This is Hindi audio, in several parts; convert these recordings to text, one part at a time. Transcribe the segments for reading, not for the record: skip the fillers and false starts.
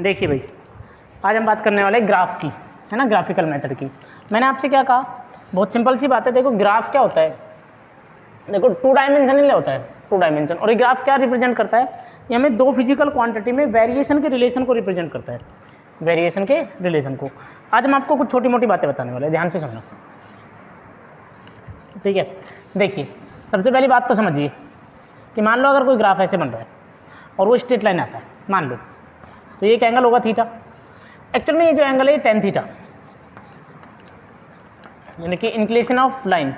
देखिए भाई, आज हम बात करने वाले ग्राफ की, है ना, ग्राफिकल मेथड की। मैंने आपसे क्या कहा, बहुत सिंपल सी बात है। देखो ग्राफ क्या होता है, देखो 2 डायमेंशनल होता है, 2 डायमेंशन। और ये ग्राफ क्या रिप्रेजेंट करता है, ये हमें 2 फिजिकल क्वांटिटी में वेरिएशन के रिलेशन को रिप्रेजेंट करता है, वेरिएशन के रिलेशन को। आज हम आपको कुछ छोटी मोटी बातें बताने वाले हैं, ध्यान से सुनना, ठीक है। देखिए सबसे पहली बात तो समझिए कि मान लो अगर कोई ग्राफ ऐसे बन रहा है और वो स्ट्रेट लाइन आता है, मान लो, तो ये एक एंगल होगा थीटा। एक्चुअल में ये जो एंगल है tan थीटा, यानी कि inclination of line,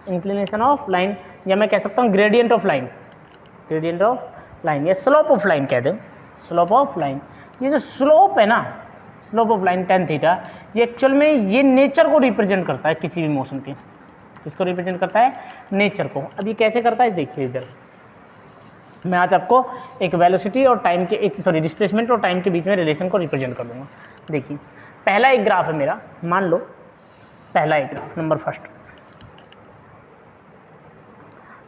inclination of line, या मैं कह सकता हूँ gradient of line, gradient of line या स्लोप ऑफ लाइन कह दें, स्लोप ऑफ लाइन। ये जो स्लोप है ना, slope of line tan theta, ये एक्चुअल में ये नेचर को रिप्रेजेंट करता है किसी भी मोशन के। इसको रिप्रेजेंट करता है नेचर को। अब ये कैसे करता है देखिए, इधर मैं आज आपको एक वेलोसिटी और टाइम के, एक सॉरी डिस्प्लेसमेंट और टाइम के बीच में रिलेशन को रिप्रेजेंट कर दूंगा। देखिए पहला एक ग्राफ है मेरा, मान लो पहला एक ग्राफ नंबर फर्स्ट,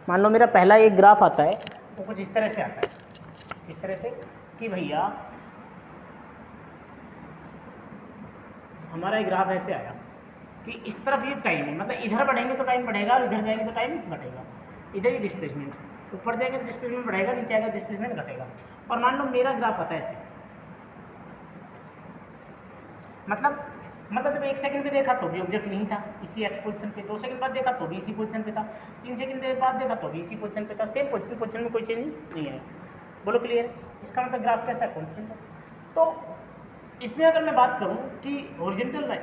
मान लो मेरा पहला एक ग्राफ आता है तो कुछ इस तरह से आता है, इस तरह से कि भैया हमारा एक ग्राफ ऐसे आया कि इस तरफ ये टाइम है, मतलब इधर बढ़ेंगे तो टाइम बढ़ेगा और इधर जाएंगे तो टाइम घटेगा। इधर ही डिस्प्लेसमेंट, ऊपर जाएंगे तो डिस्प्लेसमेंट बढ़ेगा, नीचे आएगा डिस्प्लेसमेंट घटेगा। और मान लो मेरा ग्राफ आता है ऐसे, मतलब जब 1 सेकंड पे देखा तो भी ऑब्जेक्ट यहीं था इसी एक्स पोजीशन पे, 2 सेकंड बाद देखा तो भी इसी पोजीशन पे था, 3 सेकंड बाद देखा तो भी इसी पोजीशन पे था, सेम पोजीशन में कोई चेंज नहीं है। बोलो क्लियर? इसका मतलब ग्राफ कैसा है, कॉन्स्टेंट है। तो इसमें अगर मैं बात करूँ कि हॉरिजॉन्टल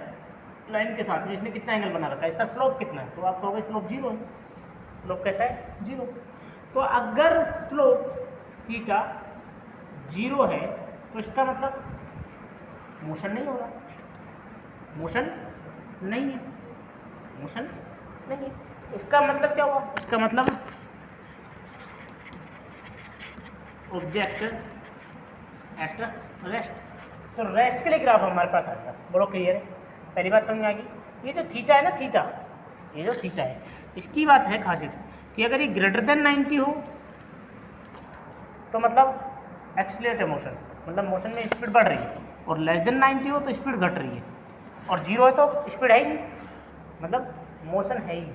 लाइन के साथ में इसने कितना एंगल बना रखा है, इसका स्लोप कितना है, तो आप कहोगे स्लोप 0 है। स्लोप कैसा है, 0। तो अगर स्लोप थीटा 0 है तो इसका मतलब मोशन नहीं होगा, मोशन नहीं है, मोशन नहीं है। इसका मतलब क्या हुआ, इसका मतलब ऑब्जेक्ट एट रेस्ट। तो रेस्ट के लिए ग्राफ हमारे पास आएगा। बोलो क्लियर है? पहली बात समझ में आ गई। ये जो थीटा है ना, थीटा, ये जो थीटा है, इसकी बात है खासियत कि अगर ये ग्रेटर देन 90 हो तो मतलब एक्सीलरेट है मोशन, मतलब मोशन में स्पीड बढ़ रही है, और लेस देन 90 हो तो स्पीड घट रही है, और 0 है तो स्पीड है ही नहीं, मतलब मोशन है ही नहीं।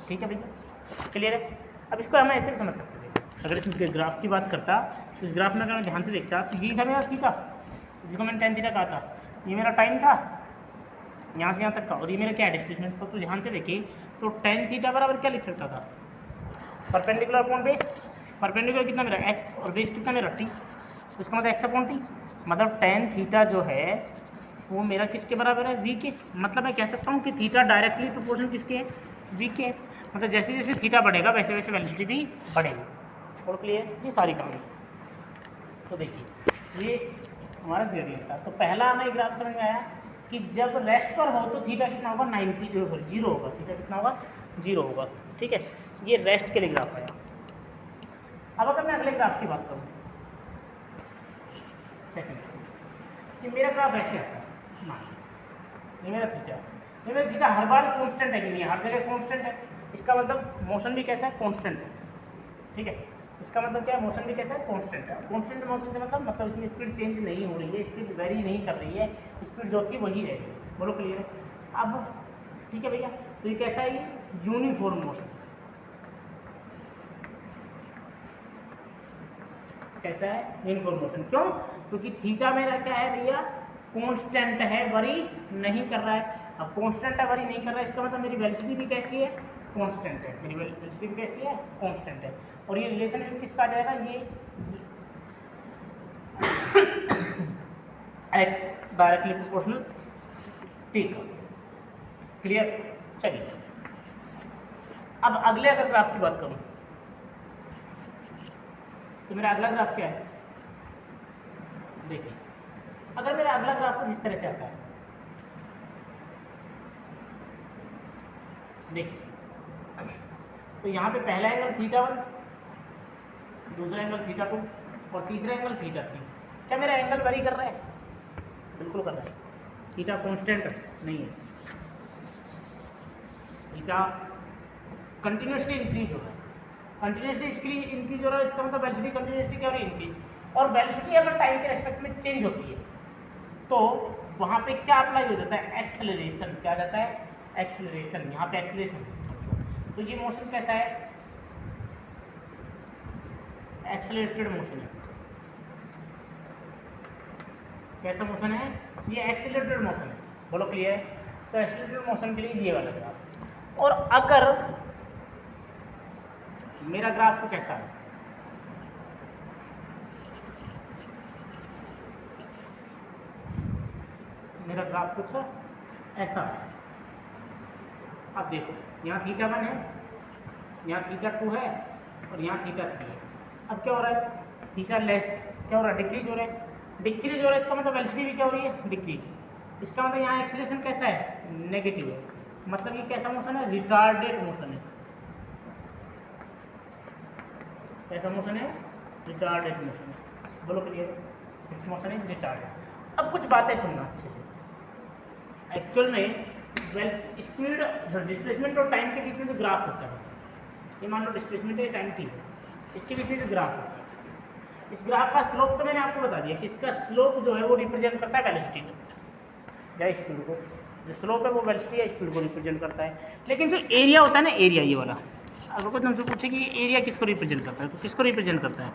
ठीक है भैया, क्लियर है? अब इसको हम ऐसे भी समझ सकते थे, अगर इस ग्राफ की बात करता तो इस ग्राफ में अगर मैं ध्यान से देखता तो ये था मेरा थीटा, जिसको मैंने tan थीटा कहा था, ये मेरा टाइम था यहाँ से यहाँ तक का, और ये मेरा क्या है, डिस्प्लेसमेंट। तो ध्यान से देखिए, तो tan थीटा बराबर क्या लिख सकता था, परपेंडिकुलर अपॉन बेस। परपेंडिकुलर कितना मेरा x और बेस कितना मेरा t, तो इसका मतलब x अपॉन t, मतलब tan थीटा जो है वो मेरा किसके बराबर है, v के। मतलब मैं कह सकता हूँ कि थीटा डायरेक्टली प्रोपोर्शन किसके है, v के। मतलब जैसे जैसे थीटा बढ़ेगा वैसे वैसे वेलोसिटी भी बढ़ेगी। और क्लियर? ये सारी कहानी। तो देखिए ये हमारा ग्रेडियंट था। तो पहला हमें ग्राफ समझ में आया कि जब रेस्ट पर हो तो थीटा कितना होगा, 0 होगा, थीटा कितना होगा, 0 होगा। ठीक है, ये रेस्ट के लिए ग्राफ आया। अब अगर मैं अगले ग्राफ की बात करूँ, सेकंड, कि मेरा ग्राफ ऐसे आता है, ये मेरा थीटा, ये मेरा थीटा हर बार कांस्टेंट है कि नहीं, हर जगह कांस्टेंट है। इसका मतलब मोशन भी कैसा है, कांस्टेंट है। ठीक है, इसका मतलब क्या है, मोशन भी कैसा है, कांस्टेंट है। कांस्टेंट मोशन से मतलब इसमें स्पीड चेंज नहीं हो रही है, स्पीड वेरी नहीं कर रही है, स्पीड जो थी वही रहेगी। बोलो क्लियर है? अब ठीक है भैया, तो ये कैसा है, ये यूनिफॉर्म मोशन। कैसा है, यूनिफॉर्म मोशन। क्यों? क्योंकि थीटा मेरा क्या है भैया, कांस्टेंट है, वरी नहीं कर रहा है। अब कांस्टेंट है, वरी नहीं कर रहा है, इसका मतलब मेरी वेलोसिटी भी कैसी है, कांस्टेंट है। मेरी वेलोसिटी भी कैसी है, कांस्टेंट है। और ये रिलेशन किसका आ जाएगा, ये x डायरेक्टली प्रोपोर्शनल t का। क्लियर? चलिए अब अगले अगर ग्राफ की बात करूं तो मेरा अगला ग्राफ क्या है, देखिए अगर मेरा अगला ग्राफ कुछ इस तरह से आता है, देखिए तो यहाँ पे पहला एंगल θ1, दूसरा एंगल θ2 और तीसरा एंगल θ3। क्या मेरा एंगल वरी कर रहा है? बिल्कुल कर रहा है। थीटा कांस्टेंट नहीं है, थीटा कंटिन्यूसली इंक्रीज हो रहा है, कंटिन्यूसली इंक्रीज हो रहा है। इसका मतलब वेलोसिटी कंटिन्यूसली क्या हो रही है, इंक्रीज। और वेलोसिटी अगर टाइम के रेस्पेक्ट में चेंज होती है तो वहाँ पे क्या अप्लाई हो जाता है, एक्सेलरेशन। क्या आ जाता है, एक्सेलरेशन। यहाँ पे एक्सेलरेशन। तो ये मोशन कैसा है, एक्सेलरेटेड मोशन है। कैसा मोशन है, ये एक्सेलरेटेड मोशन है। बोलो क्लियर है। तो एक्सेलरेटेड मोशन के लिए ये वाला ग्राफ। और अगर मेरा ग्राफ कुछ ऐसा है, मेरा ग्राफ कुछ ऐसा है, अब देखो यहाँ θ1 है, यहाँ θ2 है और यहाँ θ3 है। अब क्या हो रहा है, थीटा लेस क्या हो रहा है, डिक्रीज हो रहा है। डिक्रीज हो रहा है इसका मतलब वेलोसिटी भी क्या हो रही है, डिक्रीज। इसका मतलब यहाँ एक्सेलरेशन कैसा है, नेगेटिव है। मतलब ये कैसा मोशन है, रिटार्डेड मोशन है। कैसा मोशन है, रिटार्डेड मोशन है। बोलो क्लियर, मोशन है रिटार्डेड। अब कुछ बातें सुनना अच्छे से। एक्चुअल में स्पीड डिस्प्लेसमेंट और टाइम के बीच में जो ग्राफ होता है, ये मान लो डिस्प्लेसमेंट है, टाइम t है, इसके बीच में जो ग्राफ होता है, इस ग्राफ का स्लोप तो मैंने आपको बता दिया कि इसका स्लोप जो है वो रिप्रेजेंट करता है वेलोसिटी को या स्पीड को। जो स्लोप है वो वेलोसिटी या स्पीड को रिप्रेजेंट करता है। लेकिन जो एरिया होता है ना, एरिया ये वाला, अगर कोई तुमसे पूछे कि एरिया किसको रिप्रेजेंट करता है तो किसको रिप्रेजेंट करता है,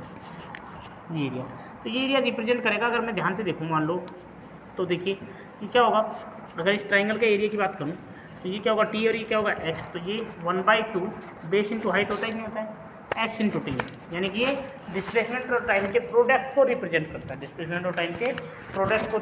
ये एरिया। तो ये एरिया रिप्रेजेंट करेगा, अगर मैं ध्यान से देखूँ मान लो तो देखिए कि क्या होगा, अगर इस ट्राइंगल के एरिया की बात करूँ तो ये क्या होगा, टी, और ये क्या होगा, एक्स। तो ये 1/2 बेस इंटू हाइट होता है, नहीं होता है, एक्स इंटू टी। यानी कि ये डिस्प्लेसमेंट और टाइम के प्रोडक्ट को रिप्रेजेंट करता है, डिस्प्लेसमेंट और टाइम के प्रोडक्ट को